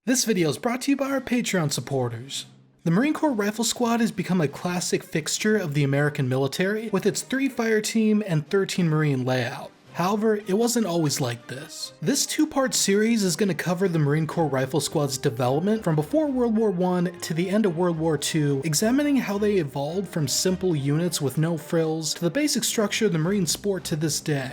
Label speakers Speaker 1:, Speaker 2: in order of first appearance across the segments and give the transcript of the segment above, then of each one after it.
Speaker 1: This video is brought to you by our Patreon supporters. The Marine Corps Rifle Squad has become a classic fixture of the American military with its 3 fire team and 13 Marine layout. However, it wasn't always like this. This 2-part series is going to cover the Marine Corps Rifle Squad's development from before World War I to the end of World War II, examining how they evolved from simple units with no frills to the basic structure of the Marine sport to this day.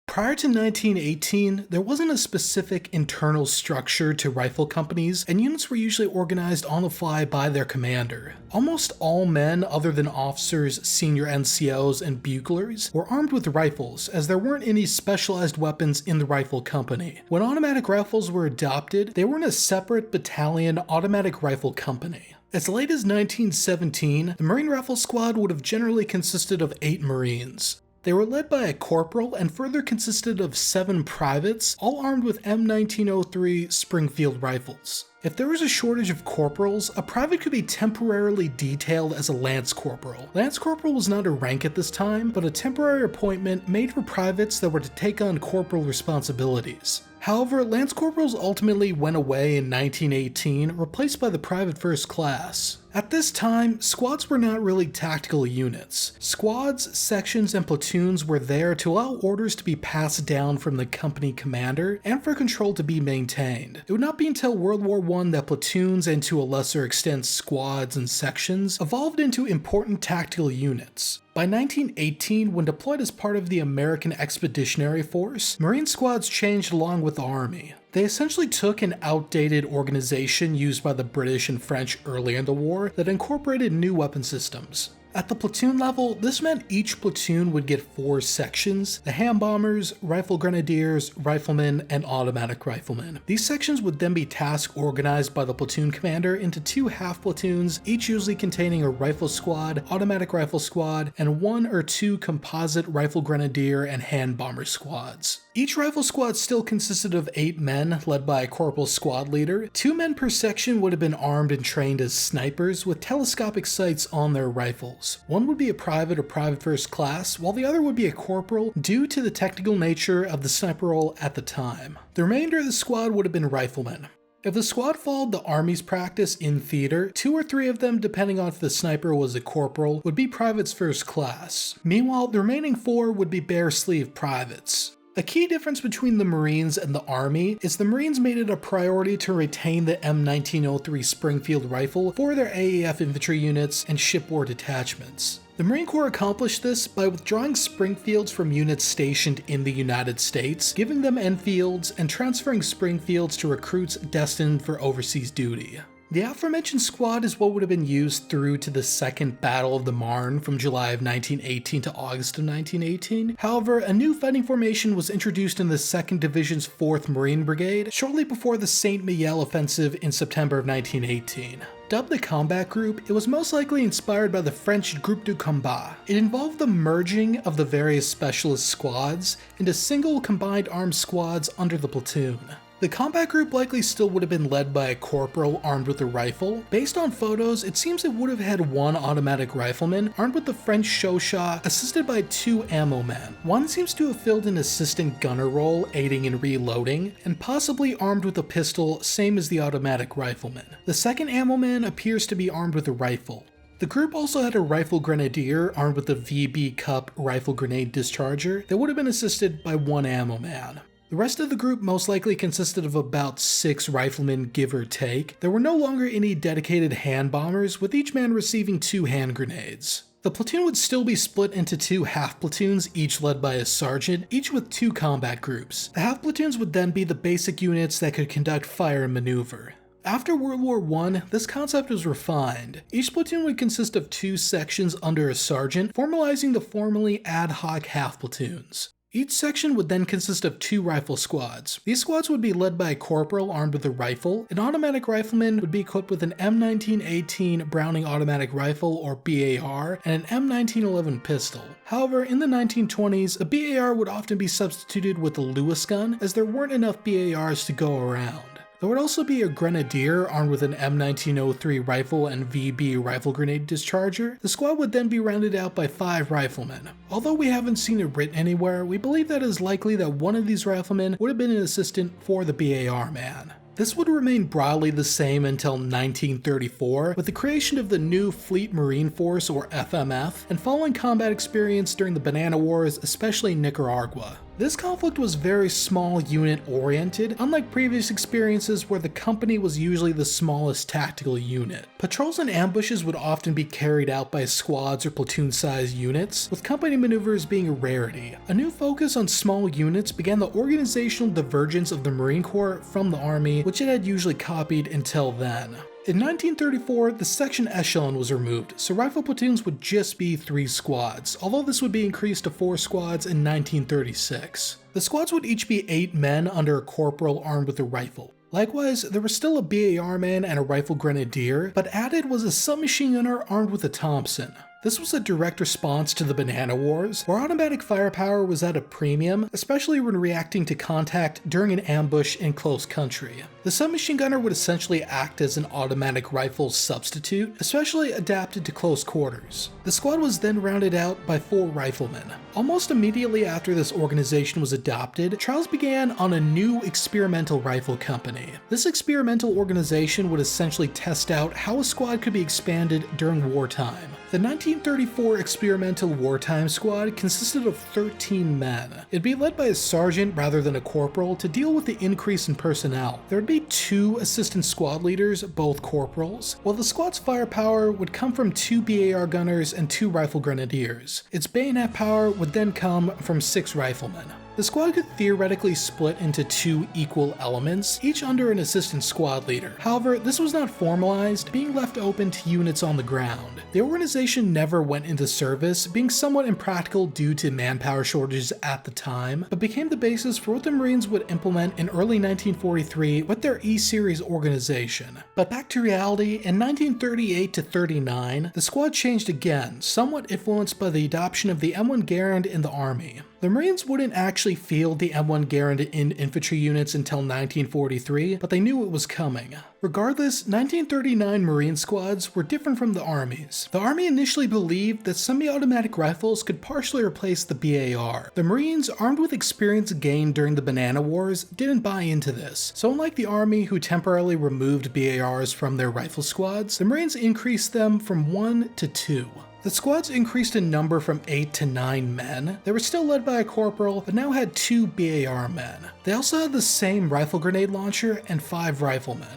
Speaker 1: Prior to 1918, there wasn't a specific internal structure to rifle companies, and units were usually organized on the fly by their commander. Almost all men, other than officers, senior NCOs, and buglers, were armed with rifles, as there weren't any specialized weapons in the rifle company. When automatic rifles were adopted, they were in a separate battalion automatic rifle company. As late as 1917, the Marine Rifle Squad would have generally consisted of 8 Marines. They were led by a corporal and further consisted of 7 privates, all armed with M1903 Springfield rifles. If there was a shortage of corporals, a private could be temporarily detailed as a lance corporal. Lance corporal was not a rank at this time, but a temporary appointment made for privates that were to take on corporal responsibilities. However, lance corporals ultimately went away in 1918, replaced by the private first class. At this time, squads were not really tactical units. Squads, sections, and platoons were there to allow orders to be passed down from the company commander and for control to be maintained. It would not be until World War I that platoons, and to a lesser extent squads and sections, evolved into important tactical units. By 1918, when deployed as part of the American Expeditionary Force, Marine squads changed along with the Army. They essentially took an outdated organization used by the British and French earlier in the war that incorporated new weapon systems. At the platoon level, this meant each platoon would get 4 sections: the hand bombers, rifle grenadiers, riflemen, and automatic riflemen. These sections would then be task organized by the platoon commander into 2 half platoons, each usually containing a rifle squad, automatic rifle squad, and 1 or 2 composite rifle grenadier and hand bomber squads. Each rifle squad still consisted of 8 men, led by a corporal squad leader. 2 men per section would have been armed and trained as snipers with telescopic sights on their rifles. One would be a private or private first class, while the other would be a corporal due to the technical nature of the sniper role at the time. The remainder of the squad would have been riflemen. If the squad followed the Army's practice in theater, 2 or 3 of them, depending on if the sniper was a corporal, would be privates first class. Meanwhile, the remaining 4 would be bare sleeve privates. A key difference between the Marines and the Army is the Marines made it a priority to retain the M1903 Springfield rifle for their AAF infantry units and shipboard detachments. The Marine Corps accomplished this by withdrawing Springfields from units stationed in the United States, giving them Enfields, and transferring Springfields to recruits destined for overseas duty. The aforementioned squad is what would have been used through to the Second Battle of the Marne from July of 1918 to August of 1918. However, a new fighting formation was introduced in the 2nd Division's 4th Marine Brigade shortly before the St. Mihiel offensive in September of 1918. Dubbed the Combat Group, it was most likely inspired by the French Groupe du Combat. It involved the merging of the various specialist squads into single combined armed squads under the platoon. The combat group likely still would have been led by a corporal armed with a rifle. Based on photos, it seems it would have had 1 automatic rifleman armed with the French show shot, assisted by 2 ammo men. One seems to have filled an assistant gunner role, aiding in reloading, and possibly armed with a pistol, same as the automatic rifleman. The second ammo man appears to be armed with a rifle. The group also had a rifle grenadier armed with a VB Cup rifle grenade discharger that would have been assisted by 1 ammo man. The rest of the group most likely consisted of about 6 riflemen, give or take. There were no longer any dedicated hand bombers, with each man receiving 2 hand grenades. The platoon would still be split into 2 half platoons, each led by a sergeant, each with 2 combat groups. The half platoons would then be the basic units that could conduct fire and maneuver. After World War I, this concept was refined. Each platoon would consist of 2 sections under a sergeant, formalizing the formerly ad hoc half platoons. Each section would then consist of 2 rifle squads. These squads would be led by a corporal armed with a rifle. An automatic rifleman would be equipped with an M1918 Browning automatic rifle or BAR and an M1911 pistol. However, in the 1920s, a BAR would often be substituted with a Lewis gun as there weren't enough BARs to go around. There would also be a grenadier armed with an M1903 rifle and VB rifle grenade discharger. The squad would then be rounded out by 5 riflemen. Although we haven't seen it written anywhere, we believe that it is likely that one of these riflemen would have been an assistant for the BAR man. This would remain broadly the same until 1934, with the creation of the new Fleet Marine Force, or FMF, and following combat experience during the Banana Wars, especially in Nicaragua. This conflict was very small unit oriented, unlike previous experiences where the company was usually the smallest tactical unit. Patrols and ambushes would often be carried out by squads or platoon sized units, with company maneuvers being a rarity. A new focus on small units began the organizational divergence of the Marine Corps from the Army, which it had usually copied until then. In 1934, the section echelon was removed, so rifle platoons would just be 3 squads, although this would be increased to 4 squads in 1936. The squads would each be 8 men under a corporal armed with a rifle. Likewise, there was still a BAR man and a rifle grenadier, but added was a submachine gunner armed with a Thompson. This was a direct response to the Banana Wars, where automatic firepower was at a premium, especially when reacting to contact during an ambush in close country. The submachine gunner would essentially act as an automatic rifle substitute, especially adapted to close quarters. The squad was then rounded out by 4 riflemen. Almost immediately after this organization was adopted, trials began on a new experimental rifle company. This experimental organization would essentially test out how a squad could be expanded during wartime. The 1934 Experimental Wartime Squad consisted of 13 men. It'd be led by a sergeant rather than a corporal to deal with the increase in personnel. There would be 2 assistant squad leaders, both corporals, while the squad's firepower would come from 2 BAR gunners and 2 rifle grenadiers. Its bayonet power would then come from 6 riflemen. The squad could theoretically split into 2 equal elements, each under an assistant squad leader. However, this was not formalized, being left open to units on the ground. The organization never went into service, being somewhat impractical due to manpower shortages at the time, but became the basis for what the Marines would implement in early 1943 with their E-Series organization. But back to reality, in 1938 to 39, the squad changed again, somewhat influenced by the adoption of the M1 Garand in the Army. The Marines wouldn't actually field the M1 Garand in infantry units until 1943, but they knew it was coming. Regardless, 1939 Marine squads were different from the Army's. The Army initially believed that semi-automatic rifles could partially replace the BAR. The Marines, armed with experience gained during the Banana Wars, didn't buy into this. So unlike the Army, who temporarily removed BARs from their rifle squads, the Marines increased them from 1 to 2. The squads increased in number from 8 to 9 men. They were still led by a corporal, but now had 2 BAR men. They also had the same rifle grenade launcher and 5 riflemen.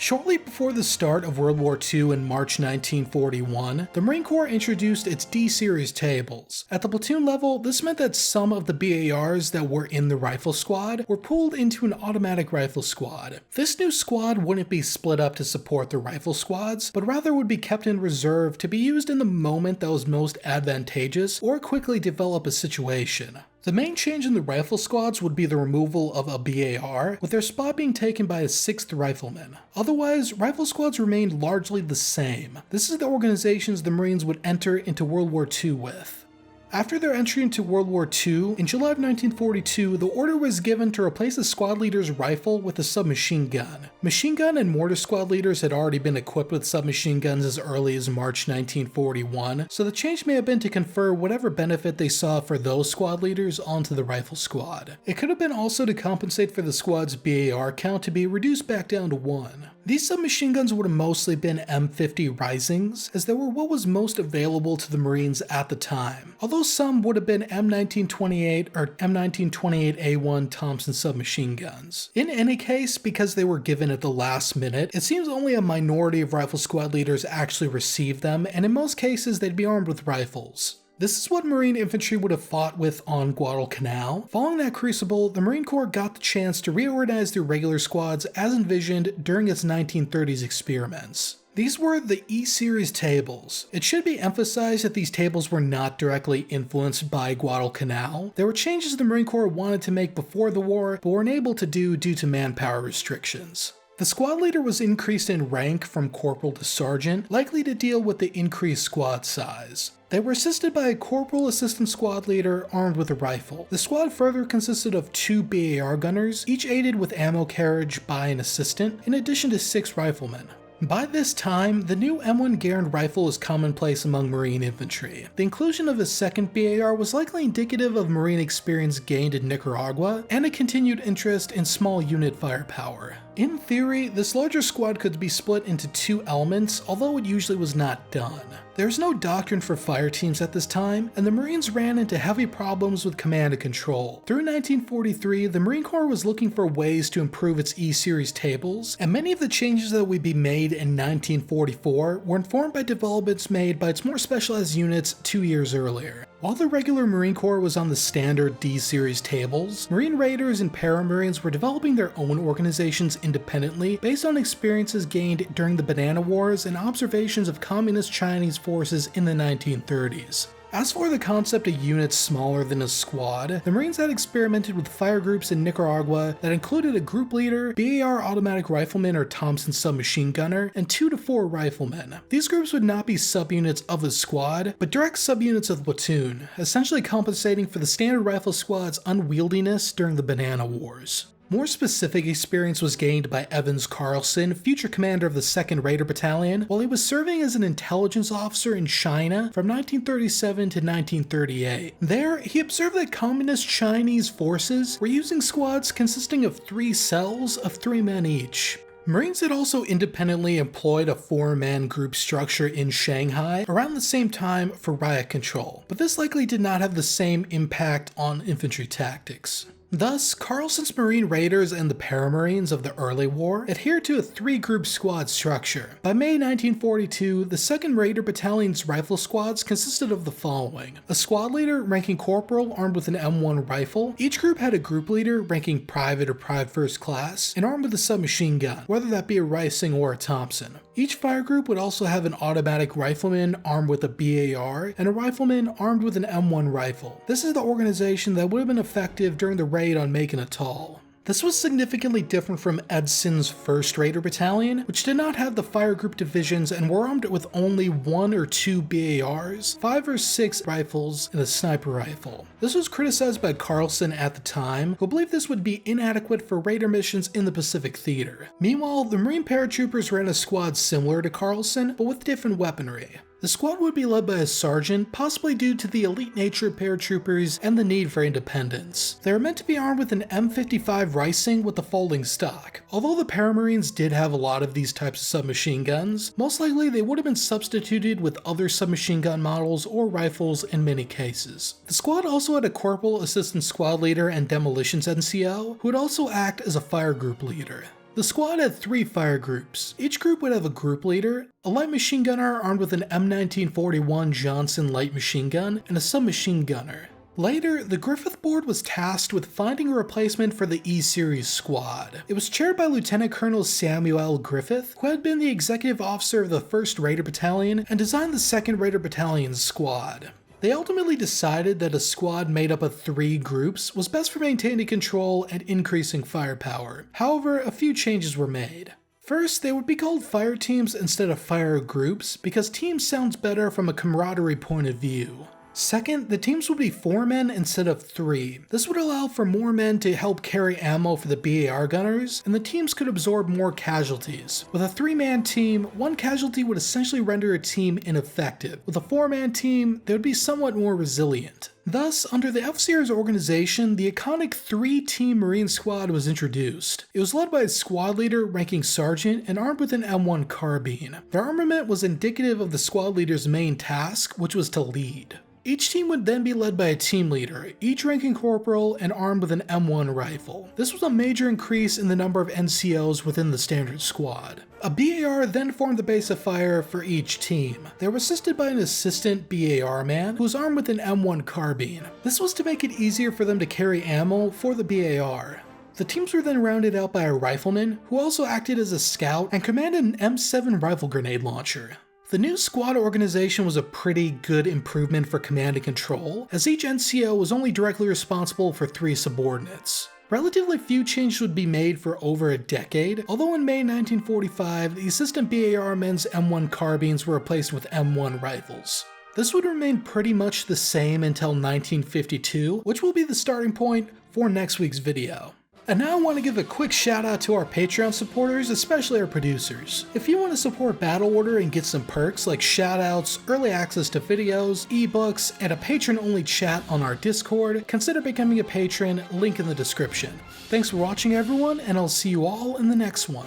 Speaker 1: Shortly before the start of World War II in March 1941, the Marine Corps introduced its D-Series tables. At the platoon level, this meant that some of the BARs that were in the rifle squad were pulled into an automatic rifle squad. This new squad wouldn't be split up to support the rifle squads, but rather would be kept in reserve to be used in the moment that was most advantageous or quickly develop a situation. The main change in the rifle squads would be the removal of a BAR, with their spot being taken by a 6th rifleman. Otherwise, rifle squads remained largely the same. This is the organizations the Marines would enter into World War II with. After their entry into World War II, in July of 1942, the order was given to replace the squad leader's rifle with a submachine gun. Machine gun and mortar squad leaders had already been equipped with submachine guns as early as March 1941, so the change may have been to confer whatever benefit they saw for those squad leaders onto the rifle squad. It could have been also to compensate for the squad's BAR count to be reduced back down to 1. These submachine guns would have mostly been M50 Risings, as they were what was most available to the Marines at the time, although some would have been M1928 or M1928A1 Thompson submachine guns. In any case, because they were given at the last minute, it seems only a minority of rifle squad leaders actually received them, and in most cases they'd be armed with rifles. This is what Marine infantry would have fought with on Guadalcanal. Following that crucible, the Marine Corps got the chance to reorganize their regular squads as envisioned during its 1930s experiments. These were the E-Series tables. It should be emphasized that these tables were not directly influenced by Guadalcanal. There were changes the Marine Corps wanted to make before the war, but were unable to do due to manpower restrictions. The squad leader was increased in rank from corporal to sergeant, likely to deal with the increased squad size. They were assisted by a corporal assistant squad leader armed with a rifle. The squad further consisted of 2 BAR gunners, each aided with ammo carriage by an assistant, in addition to 6 riflemen. By this time, the new M1 Garand rifle is commonplace among Marine infantry. The inclusion of a second BAR was likely indicative of Marine experience gained in Nicaragua and a continued interest in small unit firepower. In theory, this larger squad could be split into 2 elements, although it usually was not done. There's no doctrine for fire teams at this time, and the Marines ran into heavy problems with command and control. Through 1943, the Marine Corps was looking for ways to improve its E-Series tables, and many of the changes that would be made in 1944 were informed by developments made by its more specialized units 2 years earlier. While the regular Marine Corps was on the standard D-Series tables, Marine Raiders and Paramarines were developing their own organizations independently based on experiences gained during the Banana Wars and observations of Communist Chinese forces in the 1930s. As for the concept of units smaller than a squad, the Marines had experimented with fire groups in Nicaragua that included a group leader, BAR automatic rifleman or Thompson submachine gunner, and 2 to 4 riflemen. These groups would not be subunits of a squad, but direct subunits of the platoon, essentially compensating for the standard rifle squad's unwieldiness during the Banana Wars. More specific experience was gained by Evans Carlson, future commander of the 2nd Raider Battalion, while he was serving as an intelligence officer in China from 1937 to 1938. There, he observed that Communist Chinese forces were using squads consisting of 3 cells of 3 men each. Marines had also independently employed a 4-man group structure in Shanghai around the same time for riot control, but this likely did not have the same impact on infantry tactics. Thus, Carlson's Marine Raiders and the Paramarines of the early war adhered to a 3-group squad structure. By May 1942, the 2nd Raider Battalion's rifle squads consisted of the following: a squad leader ranking corporal armed with an M1 rifle. Each group had a group leader ranking private or private first class and armed with a submachine gun, whether that be a Rising or a Thompson. Each fire group would also have an automatic rifleman armed with a BAR and a rifleman armed with an M1 rifle. This is the organization that would have been effective during the raid on Macon Atoll. This was significantly different from Edson's 1st Raider Battalion, which did not have the fire group divisions and were armed with only 1 or 2 BARs, 5 or 6 rifles, and a sniper rifle. This was criticized by Carlson at the time, who believed this would be inadequate for Raider missions in the Pacific Theater. Meanwhile, the Marine paratroopers ran a squad similar to Carlson, but with different weaponry. The squad would be led by a sergeant, possibly due to the elite nature of paratroopers and the need for independence. They were meant to be armed with an M55 Rising with a folding stock. Although the Paramarines did have a lot of these types of submachine guns, most likely they would have been substituted with other submachine gun models or rifles in many cases. The squad also had a corporal assistant squad leader and demolitions NCO, who would also act as a fire group leader. The squad had 3 fire groups. Each group would have a group leader, a light machine gunner armed with an M1941 Johnson light machine gun, and a submachine gunner. Later, the Griffith Board was tasked with finding a replacement for the E-Series squad. It was chaired by Lieutenant Colonel Samuel Griffith, who had been the executive officer of the 1st Raider Battalion and designed the 2nd Raider Battalion's squad. They ultimately decided that a squad made up of 3 groups was best for maintaining control and increasing firepower. However, a few changes were made. First, they would be called fire teams instead of fire groups because teams sounds better from a camaraderie point of view. Second, the teams would be 4 men instead of 3. This would allow for more men to help carry ammo for the BAR gunners, and the teams could absorb more casualties. With a 3-man team, 1 casualty would essentially render a team ineffective. With a 4-man team, they would be somewhat more resilient. Thus, under the FCR's organization, the iconic 3-team Marine squad was introduced. It was led by a squad leader ranking sergeant and armed with an M1 carbine. Their armament was indicative of the squad leader's main task, which was to lead. Each team would then be led by a team leader, each ranking corporal and armed with an M1 rifle. This was a major increase in the number of NCOs within the standard squad. A BAR then formed the base of fire for each team. They were assisted by an assistant BAR man who was armed with an M1 carbine. This was to make it easier for them to carry ammo for the BAR. The teams were then rounded out by a rifleman who also acted as a scout and commanded an M7 rifle grenade launcher. The new squad organization was a pretty good improvement for command and control, as each NCO was only directly responsible for 3 subordinates. Relatively few changes would be made for over a decade, although in May 1945, the Assistant BAR men's M1 carbines were replaced with M1 rifles. This would remain pretty much the same until 1952, which will be the starting point for next week's video. And now I want to give a quick shout out to our Patreon supporters, especially our producers. If you want to support Battle Order and get some perks like shout outs, early access to videos, ebooks, and a patron-only chat on our Discord, consider becoming a patron, link in the description. Thanks for watching everyone, and I'll see you all in the next one.